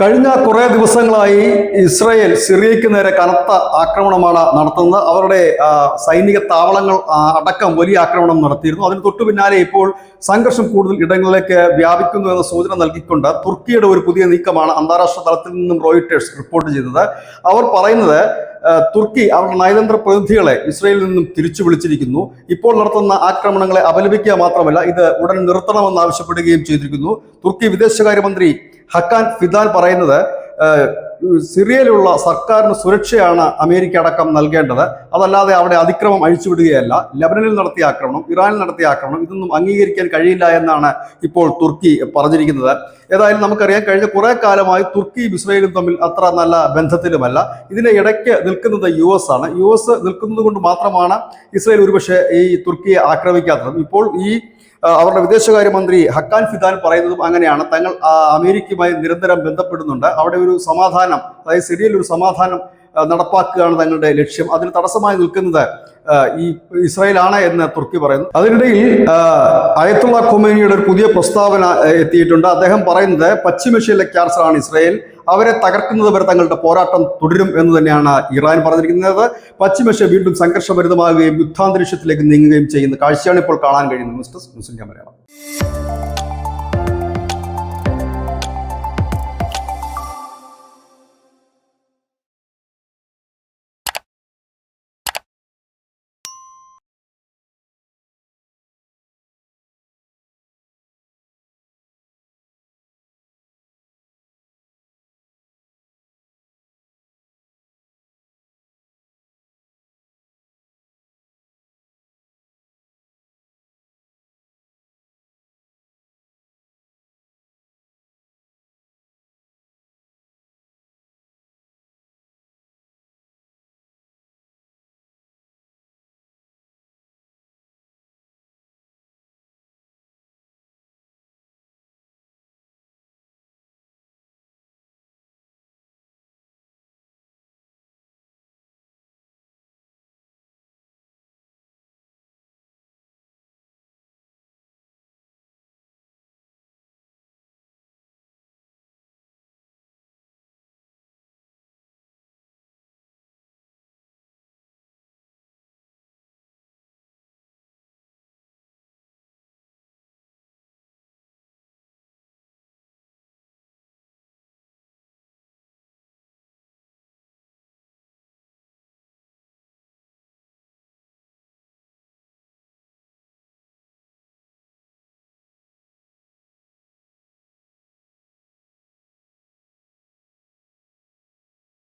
കഴിഞ്ഞ കുറേ ദിവസങ്ങളായി ഇസ്രായേൽ സിറിയയ്ക്ക് നേരെ കനത്ത ആക്രമണമാണ് നടത്തുന്നത്. അവരുടെ സൈനിക താവളങ്ങൾ അടക്കം വലിയ ആക്രമണം നടത്തിയിരുന്നു. അതിന് തൊട്ടു പിന്നാലെ ഇപ്പോൾ സംഘർഷം കൂടുതൽ ഇടങ്ങളിലേക്ക് വ്യാപിക്കുന്നു എന്ന സൂചന നൽകിക്കൊണ്ട് തുർക്കിയുടെ ഒരു പുതിയ നീക്കമാണ് അന്താരാഷ്ട്ര തലത്തിൽ നിന്നും റോയിട്ടേഴ്സ് റിപ്പോർട്ട് ചെയ്തത്. അവർ പറയുന്നത് തുർക്കി അവരുടെ നയതന്ത്ര പ്രതിനിധികളെ ഇസ്രായേലിൽ നിന്നും തിരിച്ചു വിളിച്ചിരിക്കുന്നു. ഇപ്പോൾ നടത്തുന്ന ആക്രമണങ്ങളെ അപലപിക്കുക മാത്രമല്ല, ഇത് ഉടൻ നിർത്തണമെന്ന് ആവശ്യപ്പെടുകയും ചെയ്തിരിക്കുന്നു. തുർക്കി വിദേശകാര്യമന്ത്രി ഹക്കാൻ ഫിദാൻ പറയുന്നത് സിറിയയിലുള്ള സർക്കാരിന് സുരക്ഷയാണ് അമേരിക്ക അടക്കം നൽകേണ്ടത്, അതല്ലാതെ അവിടെ അതിക്രമം അഴിച്ചുവിടുകയല്ല. ലബനനിൽ നടത്തിയ ആക്രമണം, ഇറാനിൽ നടത്തിയ ആക്രമണം ഇതൊന്നും അംഗീകരിക്കാൻ കഴിയില്ല എന്നാണ് ഇപ്പോൾ തുർക്കി പറഞ്ഞിരിക്കുന്നത്. ഏതായാലും നമുക്കറിയാം, കഴിഞ്ഞ കുറെ കാലമായി തുർക്കിയും ഇസ്രായേലും തമ്മിൽ അത്ര നല്ല ബന്ധത്തിലുമല്ല. ഇതിനെ ഇടയ്ക്ക് നിൽക്കുന്നത് US ആണ്. US നിൽക്കുന്നത് കൊണ്ട് മാത്രമാണ് ഇസ്രായേൽ ഒരുപക്ഷെ ഈ തുർക്കിയെ ആക്രമിക്കാത്തത്. ഇപ്പോൾ അവരുടെ വിദേശകാര്യമന്ത്രി ഹക്കാൻ ഫിദാൻ പറയുന്നതും അങ്ങനെയാണ്. തങ്ങൾ അമേരിക്കയുമായി നിരന്തരം ബന്ധപ്പെടുന്നുണ്ട്. അവിടെ ഒരു സമാധാനം, അതായത് സിറിയയിൽ ഒരു സമാധാനം നടപ്പാക്കുകയാണ് തങ്ങളുടെ ലക്ഷ്യം. അതിന് തടസ്സമായി നിൽക്കുന്നത് ഈ ഇസ്രായേലാണ് എന്ന് തുർക്കി പറയുന്നു. അതിനിടയിൽ അയത്തുള്ള ഖൊമേനിയുടെ ഒരു പുതിയ പ്രസ്താവന എത്തിയിട്ടുണ്ട്. അദ്ദേഹം പറയുന്നത് പശ്ചിമേഷ്യയിലെ ക്യാൻസറാണ് ഇസ്രായേൽ, അവരെ തകർക്കുന്നത് വരെ തങ്ങളുടെ പോരാട്ടം തുടരും എന്ന് തന്നെയാണ് ഇറാൻ പറഞ്ഞിരിക്കുന്നത്. പശ്ചിമേഷ്യ വീണ്ടും സംഘർഷഭരിതമാകുകയും യുദ്ധാന്തരീക്ഷത്തിലേക്ക് നീങ്ങുകയും ചെയ്യുന്ന കാഴ്ചയാണ് ഇപ്പോൾ കാണാൻ കഴിയുന്നത്. News desk, news India Malayalam.